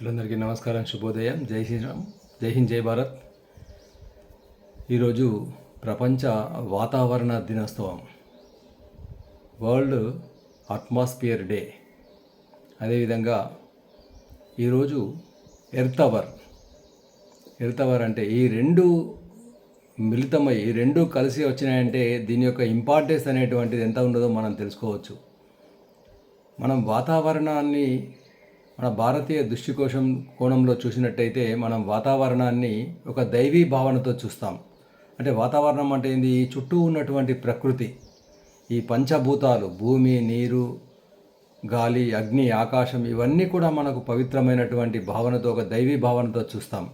మిత్రులందరికీ నమస్కారం, శుభోదయం, జై శ్రీరామ్, జై హింద్, జై భారత్. ఈరోజు ప్రపంచ వాతావరణ దినోత్సవం, వరల్డ్ అట్మాస్ఫియర్ డే. అదేవిధంగా ఈరోజు ఎర్త్ అవర్ అంటే ఈ రెండు మిళితమై ఈ రెండు కలిసి వచ్చినాయంటే దీని యొక్క ఇంపార్టెన్స్ అనేటువంటిది ఎంత ఉండదో మనం తెలుసుకోవచ్చు. మనం వాతావరణాన్ని మన భారతీయ కోణంలో చూసినట్టయితే మనం వాతావరణాన్ని ఒక దైవీ భావనతో చూస్తాం. అంటే వాతావరణం అంటే ఏంది? ఈ చుట్టూ ఉన్నటువంటి ప్రకృతి, ఈ పంచభూతాలు, భూమి, నీరు, గాలి, అగ్ని, ఆకాశం, ఇవన్నీ కూడా మనకు పవిత్రమైనటువంటి భావనతో, ఒక దైవీ భావనతో చూస్తాం.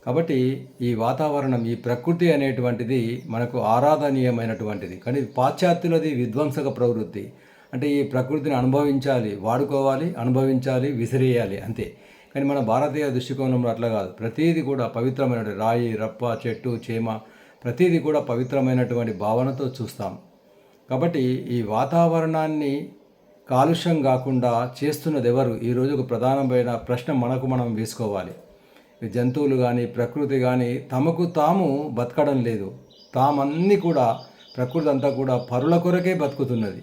కాబట్టి ఈ వాతావరణం, ఈ ప్రకృతి అనేటువంటిది మనకు ఆరాధనీయమైనటువంటిది. కానీ పాశ్చాత్యులది విధ్వంసక ప్రవృత్తి. అంటే ఈ ప్రకృతిని అనుభవించాలి, వాడుకోవాలి, అనుభవించాలి, విసిరేయాలి, అంతే. కానీ మన భారతీయ దృష్టికోణంలో అట్లా కాదు. ప్రతీది కూడా పవిత్రమైనటువంటి రాయి, రప్ప, చెట్టు, చేమ, ప్రతీది కూడా పవిత్రమైనటువంటి భావనతో చూస్తాం. కాబట్టి ఈ వాతావరణాన్ని కాలుష్యం కాకుండా చేస్తున్నది ఎవరు? ఈరోజు ఒక ప్రధానమైన ప్రశ్న మనకు మనం వేసుకోవాలి. జంతువులు కానీ, ప్రకృతి కానీ తమకు తాము బతకడం లేదు. తామన్నీ కూడా, ప్రకృతి అంతా కూడా పరుల కొరకే బతుకుతున్నది.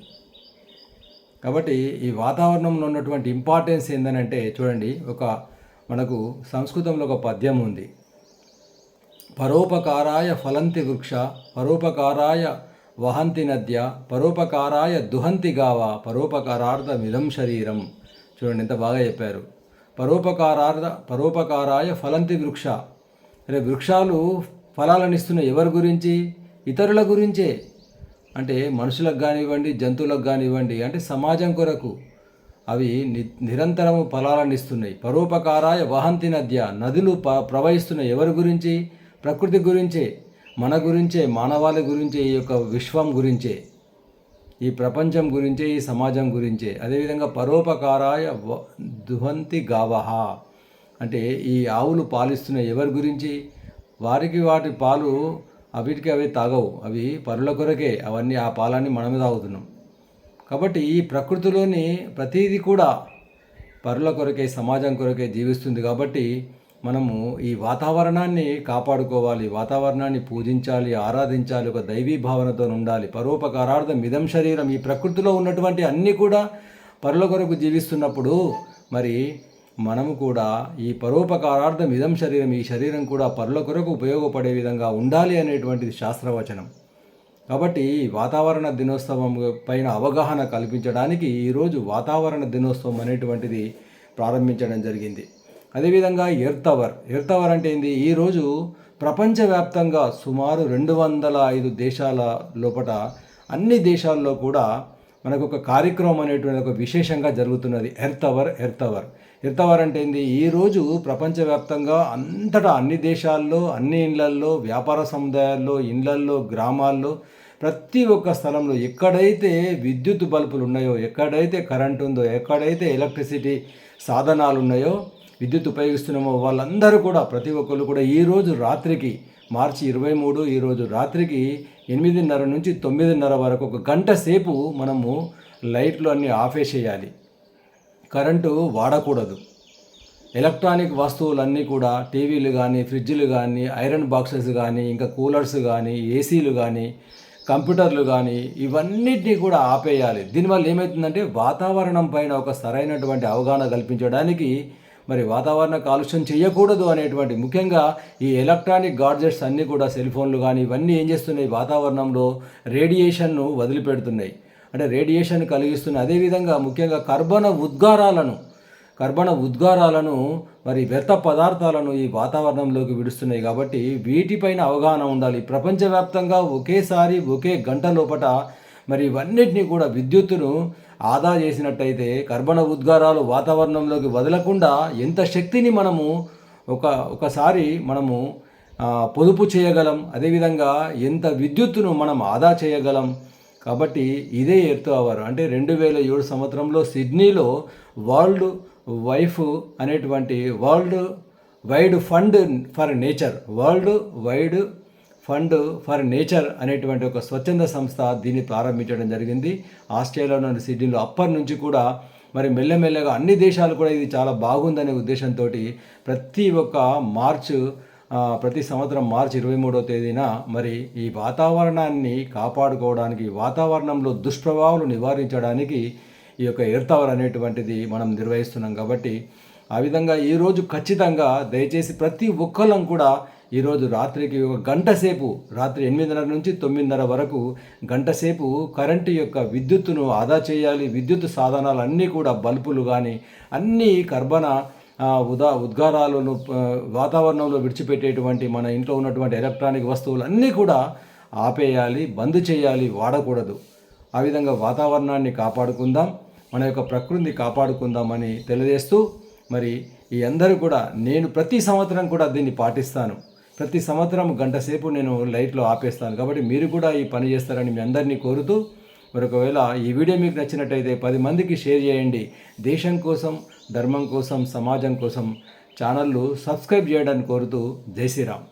కాబట్టి ఈ వాతావరణంలో ఉన్నటువంటి ఇంపార్టెన్స్ ఏంటంటే చూడండి, మనకు సంస్కృతంలో ఒక పద్యం ఉంది. పరోపకారాయ ఫలంతి వృక్ష, పరోపకారాయ వహంతి నద్య, పరోపకారాయ దుహంతి గావ, పరోపకారార్థమిదం శరీరం. చూడండి ఎంత బాగా చెప్పారు. పరోపకారాయ ఫలంతి వృక్ష, అంటే వృక్షాలు ఫలాలను ఇస్తున్న ఎవరి గురించి? ఇతరుల గురించే. అంటే మనుషులకు కానివ్వండి, జంతువులకు కానివ్వండి, అంటే సమాజం కొరకు అవి నిరంతరము ఫలాలను ఇస్తున్నాయి. పరోపకారాయ వహంతి నద్య, నదులు ప్రవహిస్తున్న ఎవరి గురించి? ప్రకృతి గురించే, మన గురించే, మానవాళి గురించే, ఈ యొక్క విశ్వం గురించే, ఈ ప్రపంచం గురించే, ఈ సమాజం గురించే. అదేవిధంగా పరోపకారాయ దుహంతి గావహ, అంటే ఈ ఆవులు పాలిస్తున్న ఎవరి గురించి? వాటి పాలు వీటికి అవి తాగవు, అవి పరుల కొరకే. అవన్నీ ఆ పాలాన్ని మనమే తాగుతున్నాం. కాబట్టి ఈ ప్రకృతిలోని ప్రతీది కూడా పరుల కొరకే, సమాజం కొరకే జీవిస్తుంది. కాబట్టి మనము ఈ వాతావరణాన్ని కాపాడుకోవాలి, వాతావరణాన్ని పూజించాలి, ఆరాధించాలి, ఒక దైవీ భావనతో ఉండాలి. పరోపకారార్థం మిదం శరీరం. ఈ ప్రకృతిలో ఉన్నటువంటి అన్నీ కూడా పరుల కొరకు జీవిస్తున్నప్పుడు మరి మనము కూడా ఈ పరోపకారార్థం ఇదం శరీరం, ఈ శరీరం కూడా పరుల కొరకు ఉపయోగపడే విధంగా ఉండాలి అనేటువంటిది శాస్త్రవచనం. కాబట్టి వాతావరణ దినోత్సవం పైన అవగాహన కల్పించడానికి ఈరోజు వాతావరణ దినోత్సవం అనేటువంటిది ప్రారంభించడం జరిగింది. అదేవిధంగా ఎర్త్ అవర్ అంటే ఏంది? ఈరోజు ప్రపంచవ్యాప్తంగా సుమారు 205 దేశాల లోపల అన్ని దేశాల్లో కూడా మనకు ఒక కార్యక్రమం అనేటువంటి ఒక విశేషంగా జరుగుతున్నది. ఎర్త్ అవర్ అంటే ఏంది? ఈరోజు ప్రపంచవ్యాప్తంగా అంతటా అన్ని దేశాల్లో, అన్ని ఇళ్లల్లో, వ్యాపార సముదాయాల్లో, ఇళ్లల్లో, గ్రామాల్లో, ప్రతి ఒక్క స్థలంలో ఎక్కడైతే విద్యుత్ బల్బులు ఉన్నాయో, ఎక్కడైతే కరెంట్ ఉందో, ఎక్కడైతే ఎలక్ట్రిసిటీ సాధనాలు ఉన్నాయో, విద్యుత్ ఉపయోగిస్తున్నామో వాళ్ళందరూ కూడా, ప్రతి ఒక్కరు కూడా ఈరోజు రాత్రికి, మార్చి 23, ఈరోజు రాత్రికి 8:30 నుంచి 9:30 వరకు ఒక గంట సేపు మనము లైట్లు అన్నీ ఆపేసేయాలి. కరెంటు వాడకూడదు. ఎలక్ట్రానిక్ వస్తువులన్నీ కూడా, టీవీలు కానీ, ఫ్రిడ్జ్లు కానీ, ఐరన్ బాక్సెస్ కానీ, ఇంకా కూలర్స్ కానీ, ఏసీలు కానీ, కంప్యూటర్లు కానీ, ఇవన్నిటినీ కూడా ఆపేయాలి. దీనివల్ల ఏమవుతుందంటే వాతావరణం పైన ఒక సరైనటువంటి అవగాహన కల్పించడానికి, మరి వాతావరణ కాలుష్యం చేయకూడదు అనేటువంటి, ముఖ్యంగా ఈ ఎలక్ట్రానిక్ గాడ్జెట్స్ అన్నీ కూడా, సెల్ ఫోన్లు కానీ, ఇవన్నీ ఏం చేస్తున్నాయి? వాతావరణంలో రేడియేషన్ను వదిలిపెడుతున్నాయి, అంటే రేడియేషన్ కలిగిస్తున్నాయి. అదేవిధంగా ముఖ్యంగా కర్బన ఉద్గారాలను మరి వ్యర్థ పదార్థాలను ఈ వాతావరణంలోకి విడుస్తున్నాయి. కాబట్టి వీటిపైన అవగాహన ఉండాలి. ప్రపంచవ్యాప్తంగా ఒకేసారి ఒకే గంట లోపల మరి ఇవన్నిటినీ కూడా విద్యుత్తును ఆదా చేసినట్టయితే కర్బన ఉద్గారాలు వాతావరణంలోకి వదలకుండా ఎంత శక్తిని మనము ఒకసారి మనము పొదుపు చేయగలం, అదేవిధంగా ఎంత విద్యుత్తును మనం ఆదా చేయగలం. కాబట్టి ఇదే ఎర్త్ అవర్. అంటే 2007 సంవత్సరంలో సిడ్నీలో World Wide Fund for Nature అనేటువంటి ఒక స్వచ్ఛంద సంస్థ దీన్ని ప్రారంభించడం జరిగింది ఆస్ట్రేలియాలోని సిడ్నీలో. అప్పటి నుంచి కూడా మరి మెల్లమెల్లగా అన్ని దేశాలు కూడా ఇది చాలా బాగుందనే ఉద్దేశంతో ప్రతి ఒక్క ప్రతి సంవత్సరం మార్చి 23వ తేదీన మరి ఈ వాతావరణాన్ని కాపాడుకోవడానికి, వాతావరణంలో దుష్ప్రభావాలు నివారించడానికి ఈ యొక్క ఎర్త్ అవర్ అనేటువంటిది మనం నిర్వహిస్తున్నాం. కాబట్టి ఆ విధంగా ఈరోజు ఖచ్చితంగా దయచేసి ప్రతి ఒక్కళ్ళం కూడా ఈరోజు రాత్రికి ఒక గంట సేపు, రాత్రి 8:30 నుంచి 9:30 వరకు గంట సేపు కరెంటు యొక్క విద్యుత్తును ఆదా చేయాలి. విద్యుత్ సాధనాలు అన్నీ కూడా బల్బులు కానీ అన్నీ ఉద్గారాలను వాతావరణంలో విడిచిపెట్టేటువంటి మన ఇంట్లో ఉన్నటువంటి ఎలక్ట్రానిక్ వస్తువులు అన్నీ కూడా ఆపేయాలి, బంద్ చేయాలి, వాడకూడదు. ఆ విధంగా వాతావరణాన్ని కాపాడుకుందాం, మన యొక్క ప్రకృతిని కాపాడుకుందామని తెలియజేస్తూ మరి ఈ అందరూ కూడా నేను ప్రతి సంవత్సరం కూడా దీన్ని పాటిస్తాను. ప్రతి సంవత్సరం గంట సేపు నేను లైట్లో ఆపేస్తాను. కాబట్టి మీరు కూడా ఈ పని చేస్తారని మీ అందరినీ కోరుతూ మరొకవేళ ఈ వీడియో మీకు నచ్చినట్టయితే 10 మందికి షేర్ చేయండి. దేశం కోసం, ధర్మం కోసం, సమాజం కోసం ఛానల్ను సబ్స్క్రైబ్ చేయడానికి కోరుతూ జై శ్రీరామ్.